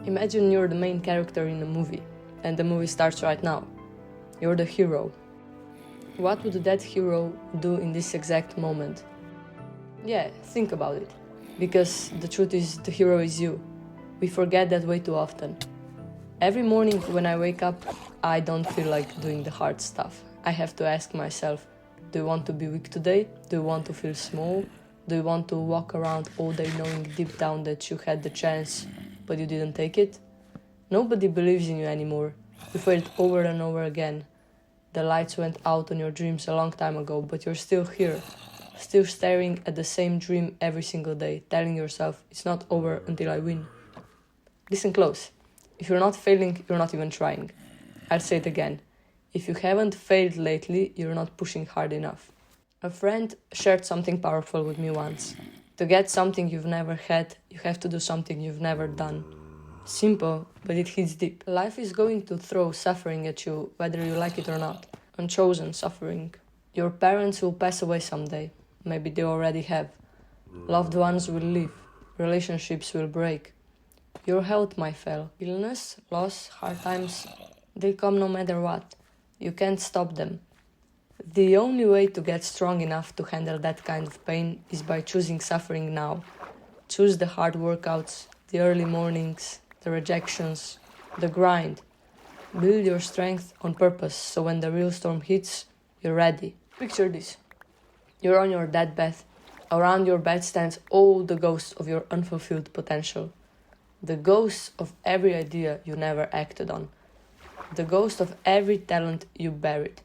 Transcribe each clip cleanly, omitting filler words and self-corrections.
Imagine you're the main character in a movie, and the movie starts right now. You're the hero. What would that hero do in this exact moment? Yeah, think about it. Because the truth is, the hero is you. We forget that way too often. Every morning when I wake up, I don't feel like doing the hard stuff. I have to ask myself, do you want to be weak today? Do you want to feel small? Do you want to walk around all day knowing deep down that you had the chance, but you didn't take it? Nobody believes in you anymore. You failed over and over again. The lights went out on your dreams a long time ago, but you're still here, still staring at the same dream every single day, telling yourself, it's not over until I win. Listen close. If you're not failing, you're not even trying. I'll say it again. If you haven't failed lately, you're not pushing hard enough. A friend shared something powerful with me once. To get something you've never had, you have to do something you've never done. Simple, but it hits deep. Life is going to throw suffering at you, whether you like it or not. Unchosen suffering. Your parents will pass away someday. Maybe they already have. Loved ones will leave. Relationships will break. Your health might fail. Illness, loss, hard times, they come no matter what. You can't stop them. The only way to get strong enough to handle that kind of pain is by choosing suffering now. Choose the hard workouts, the early mornings, the rejections, the grind. Build your strength on purpose so when the real storm hits, you're ready. Picture this. You're on your deathbed. Around your bed stands all the ghosts of your unfulfilled potential. The ghosts of every idea you never acted on. The ghost of every talent you buried.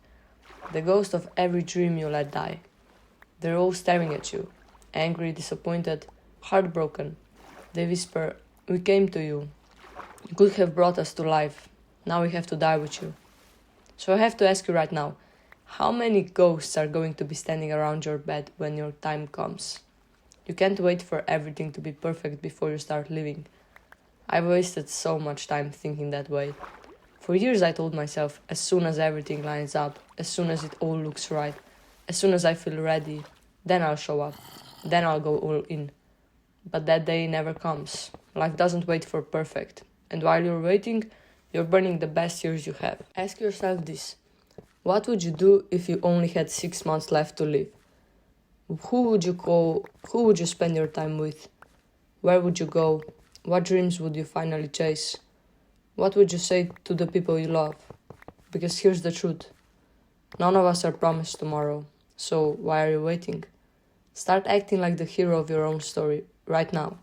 The ghost of every dream you let die. They're all staring at you, angry, disappointed, heartbroken. They whisper, we came to you. You could have brought us to life. Now we have to die with you. So I have to ask you right now, how many ghosts are going to be standing around your bed when your time comes? You can't wait for everything to be perfect before you start living. I've wasted so much time thinking that way. For years I told myself, as soon as everything lines up, as soon as it all looks right, as soon as I feel ready, then I'll show up, then I'll go all in. But that day never comes. Life doesn't wait for perfect. And while you're waiting, you're burning the best years you have. Ask yourself this. What would you do if you only had 6 months left to live? Who would you call? Who would you spend your time with? Where would you go? What dreams would you finally chase? What would you say to the people you love? Because here's the truth. None of us are promised tomorrow. So why are you waiting? Start acting like the hero of your own story right now.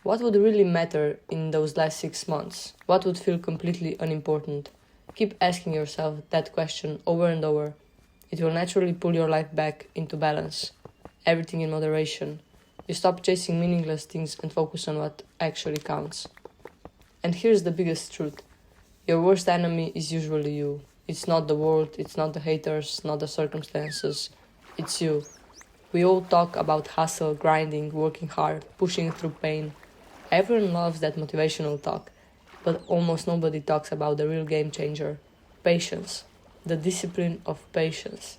What would really matter in those last 6 months? What would feel completely unimportant? Keep asking yourself that question over and over. It will naturally pull your life back into balance. Everything in moderation. You stop chasing meaningless things and focus on what actually counts. And here's the biggest truth. Your worst enemy is usually you. It's not the world, it's not the haters, not the circumstances. It's you. We all talk about hustle, grinding, working hard, pushing through pain. Everyone loves that motivational talk, but almost nobody talks about the real game changer. Patience. The discipline of patience.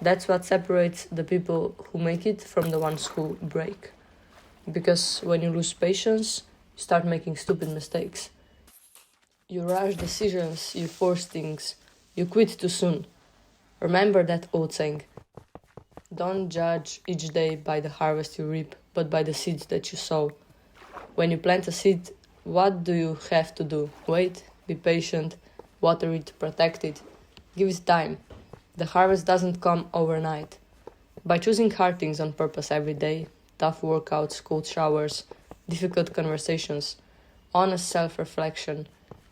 That's what separates the people who make it from the ones who break. Because when you lose patience, you start making stupid mistakes. You rush decisions, you force things, you quit too soon. Remember that old saying. Don't judge each day by the harvest you reap, but by the seeds that you sow. When you plant a seed, what do you have to do? Wait, be patient, water it, protect it, give it time. The harvest doesn't come overnight. By choosing hard things on purpose every day, tough workouts, cold showers, difficult conversations, honest self-reflection,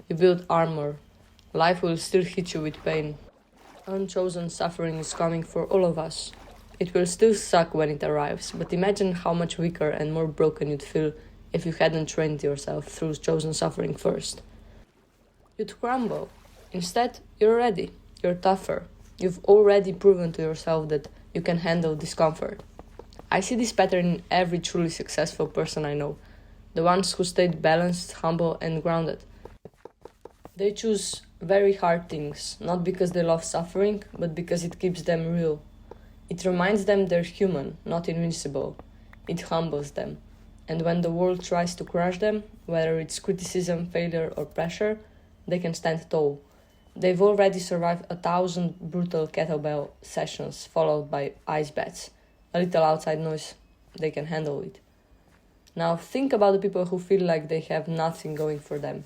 you build armor. Life will still hit you with pain. Unchosen suffering is coming for all of us. It will still suck when it arrives, but imagine how much weaker and more broken you'd feel if you hadn't trained yourself through chosen suffering first. You'd crumble. Instead, you're ready. You're tougher. You've already proven to yourself that you can handle discomfort. I see this pattern in every truly successful person I know. The ones who stayed balanced, humble, and grounded. They choose very hard things, not because they love suffering, but because it keeps them real. It reminds them they're human, not invincible. It humbles them. And when the world tries to crush them, whether it's criticism, failure, or pressure, they can stand tall. They've already survived 1,000 brutal kettlebell sessions followed by ice baths. A little outside noise, they can handle it. Now think about the people who feel like they have nothing going for them.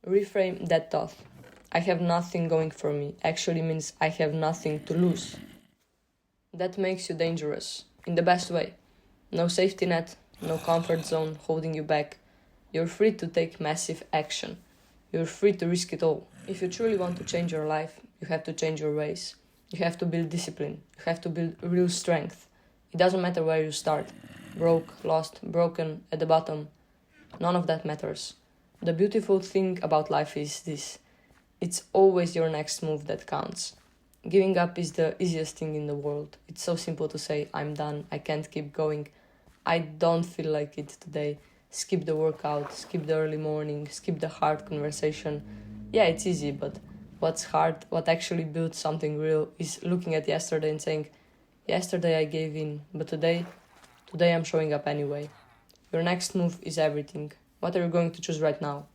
Reframe that thought. I have nothing going for me actually means I have nothing to lose. That makes you dangerous, in the best way. No safety net, no comfort zone holding you back. You're free to take massive action. You're free to risk it all. If you truly want to change your life, you have to change your ways. You have to build discipline. You have to build real strength. It doesn't matter where you start. Broke, lost, broken, at the bottom. None of that matters. The beautiful thing about life is this. It's always your next move that counts. Giving up is the easiest thing in the world. It's so simple to say, I'm done, I can't keep going. I don't feel like it today. Skip the workout, skip the early morning, skip the hard conversation. Yeah, it's easy, but what's hard, what actually builds something real is looking at yesterday and saying, yesterday I gave in, but today I'm showing up anyway. Your next move is everything. What are you going to choose right now?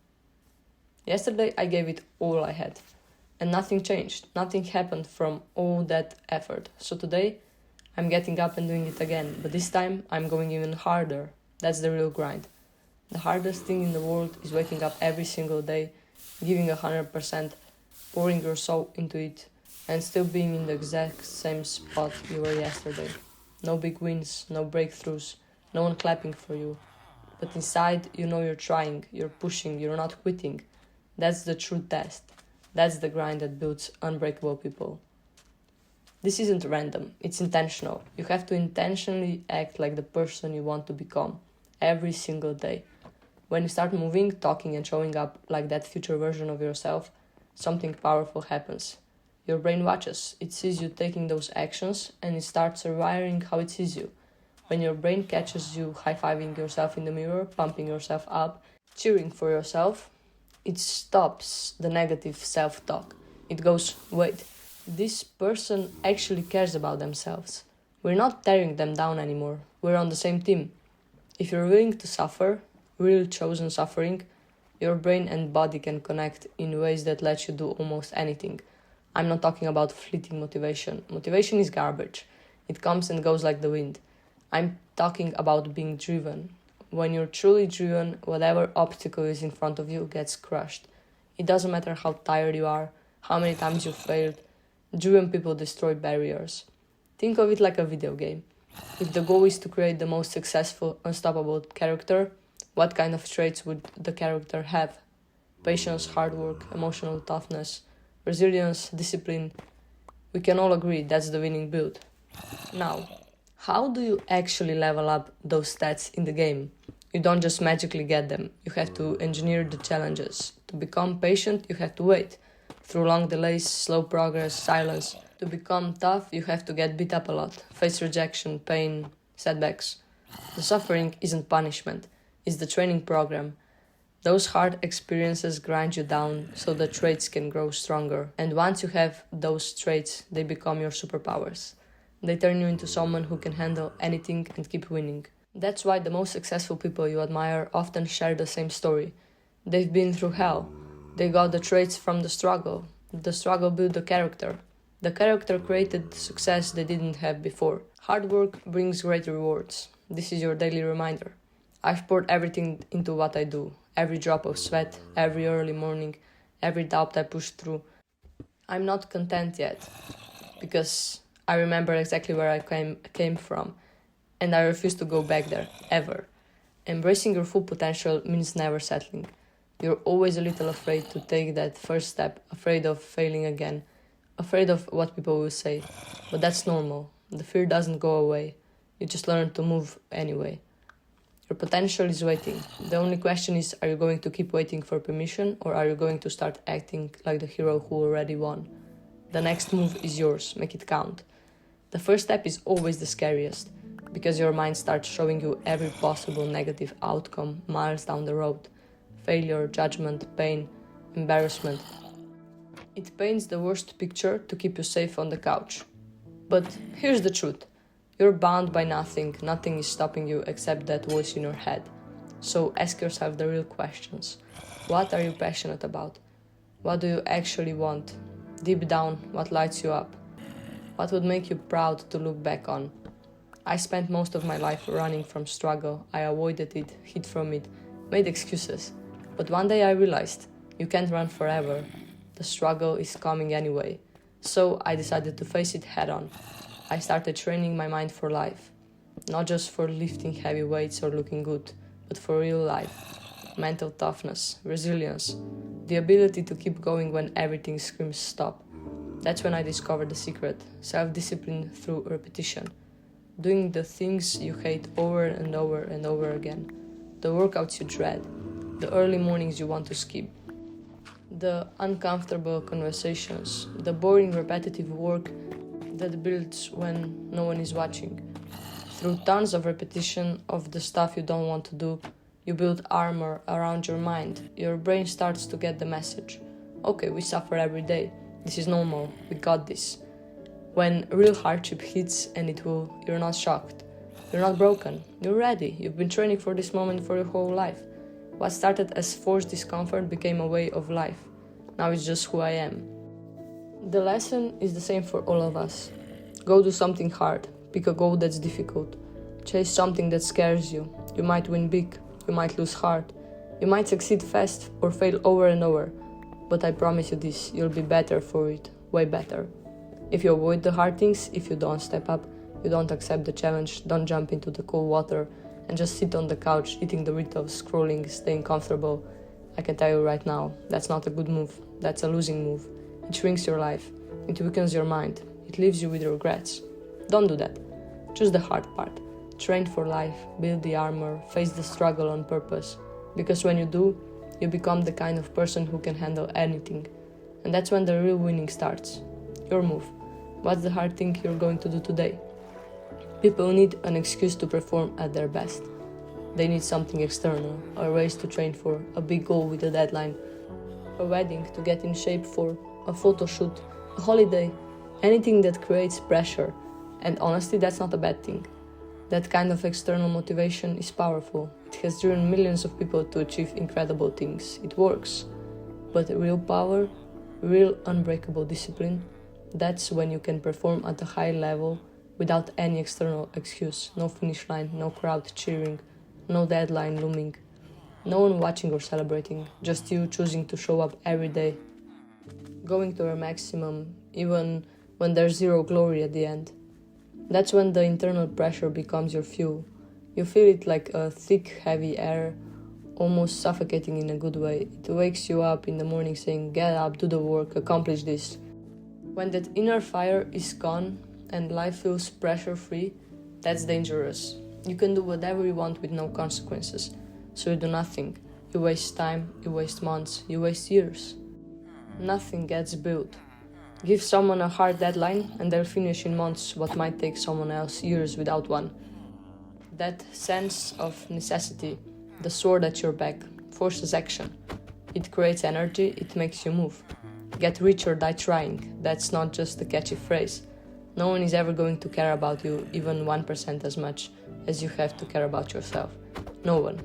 Yesterday I gave it all I had. And nothing changed. Nothing happened from all that effort. So today, I'm getting up and doing it again. But this time, I'm going even harder. That's the real grind. The hardest thing in the world is waking up every single day, giving 100%, pouring your soul into it, and still being in the exact same spot you were yesterday. No big wins, no breakthroughs, no one clapping for you. But inside, you know you're trying, you're pushing, you're not quitting. That's the true test. That's the grind that builds unbreakable people. This isn't random, it's intentional. You have to intentionally act like the person you want to become every single day. When you start moving, talking, and showing up like that future version of yourself, something powerful happens. Your brain watches, it sees you taking those actions, and it starts rewiring how it sees you. When your brain catches you high-fiving yourself in the mirror, pumping yourself up, cheering for yourself, it stops the negative self-talk. It goes, wait, this person actually cares about themselves. We're not tearing them down anymore. We're on the same team. If you're willing to suffer, real chosen suffering, your brain and body can connect in ways that let you do almost anything. I'm not talking about fleeting motivation. Motivation is garbage. It comes and goes like the wind. I'm talking about being driven. When you're truly driven, whatever obstacle is in front of you gets crushed. It doesn't matter how tired you are, how many times you failed. Driven people destroy barriers. Think of it like a video game. If the goal is to create the most successful, unstoppable character, what kind of traits would the character have? Patience, hard work, emotional toughness, resilience, discipline. We can all agree that's the winning build. Now, how do you actually level up those stats in the game? You don't just magically get them. You have to engineer the challenges. To become patient, you have to wait. Through long delays, slow progress, silence. To become tough, you have to get beat up a lot. Face rejection, pain, setbacks. The suffering isn't punishment. It's the training program. Those hard experiences grind you down so the traits can grow stronger. And once you have those traits, they become your superpowers. They turn you into someone who can handle anything and keep winning. That's why the most successful people you admire often share the same story. They've been through hell. They got the traits from the struggle. The struggle built the character. The character created the success they didn't have before. Hard work brings great rewards. This is your daily reminder. I've poured everything into what I do. Every drop of sweat, every early morning, every doubt I pushed through. I'm not content yet, because I remember exactly where I came from, and I refuse to go back there, ever. Embracing your full potential means never settling. You're always a little afraid to take that first step, afraid of failing again, afraid of what people will say. But that's normal. The fear doesn't go away. You just learn to move anyway. Your potential is waiting. The only question is, are you going to keep waiting for permission, or are you going to start acting like the hero who already won? The next move is yours. Make it count. The first step is always the scariest, because your mind starts showing you every possible negative outcome miles down the road. Failure, judgment, pain, embarrassment. It paints the worst picture to keep you safe on the couch. But here's the truth. You're bound by nothing, nothing is stopping you except that voice in your head. So ask yourself the real questions. What are you passionate about? What do you actually want? Deep down, what lights you up? What would make you proud to look back on? I spent most of my life running from struggle. I avoided it, hid from it, made excuses. But one day I realized, you can't run forever. The struggle is coming anyway. So I decided to face it head on. I started training my mind for life. Not just for lifting heavy weights or looking good, but for real life. Mental toughness, resilience, the ability to keep going when everything screams stop. That's when I discovered the secret, self-discipline through repetition. Doing the things you hate over and over and over again. The workouts you dread, the early mornings you want to skip. The uncomfortable conversations, the boring repetitive work that builds when no one is watching. Through tons of repetition of the stuff you don't want to do, you build armor around your mind. Your brain starts to get the message. Okay, we suffer every day. This is normal. We got this. When real hardship hits, and it will, you're not shocked. You're not broken. You're ready. You've been training for this moment for your whole life. What started as forced discomfort became a way of life. Now it's just who I am. The lesson is the same for all of us. Go do something hard. Pick a goal that's difficult. Chase something that scares you. You might win big. You might lose hard. You might succeed fast or fail over and over. But I promise you this, you'll be better for it. Way better. If you avoid the hard things, if you don't step up, you don't accept the challenge, don't jump into the cold water and just sit on the couch eating Doritos, scrolling, staying comfortable, I can tell you right now, that's not a good move. That's a losing move. It shrinks your life. It weakens your mind. It leaves you with regrets. Don't do that. Choose the hard part. Train for life, build the armor, face the struggle on purpose. Because when you do, you become the kind of person who can handle anything. And that's when the real winning starts. Your move. What's the hard thing you're going to do today? People need an excuse to perform at their best. They need something external, a race to train for, a big goal with a deadline, a wedding to get in shape for, a photo shoot, a holiday, anything that creates pressure. And honestly, that's not a bad thing. That kind of external motivation is powerful. It has driven millions of people to achieve incredible things. It works. But real power, real unbreakable discipline, that's when you can perform at a high level without any external excuse. No finish line, no crowd cheering, no deadline looming, no one watching or celebrating, just you choosing to show up every day, going to your maximum, even when there's zero glory at the end. That's when the internal pressure becomes your fuel. You feel it like a thick, heavy air, almost suffocating in a good way. It wakes you up in the morning saying, get up, do the work, accomplish this. When that inner fire is gone and life feels pressure-free, that's dangerous. You can do whatever you want with no consequences. So you do nothing. You waste time, you waste months, you waste years. Nothing gets built. Give someone a hard deadline and they'll finish in months what might take someone else years without one. That sense of necessity, the sword at your back, forces action. It creates energy, it makes you move. Get rich or die trying, that's not just a catchy phrase. No one is ever going to care about you even 1% as much as you have to care about yourself. No one.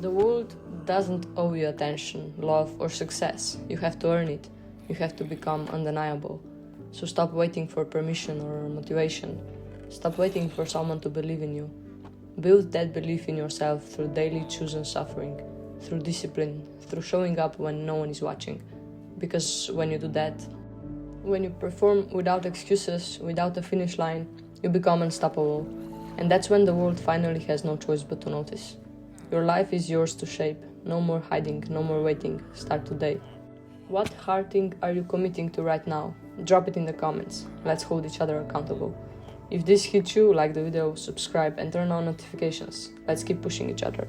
The world doesn't owe you attention, love or success. You have to earn it. You have to become undeniable. So stop waiting for permission or motivation. Stop waiting for someone to believe in you. Build that belief in yourself through daily chosen suffering, through discipline, through showing up when no one is watching. Because when you do that, when you perform without excuses, without a finish line, you become unstoppable. And that's when the world finally has no choice but to notice. Your life is yours to shape. No more hiding, no more waiting. Start today. What hard thing are you committing to right now? Drop it in the comments. Let's hold each other accountable. If this hit you, like the video, subscribe and turn on notifications. Let's keep pushing each other.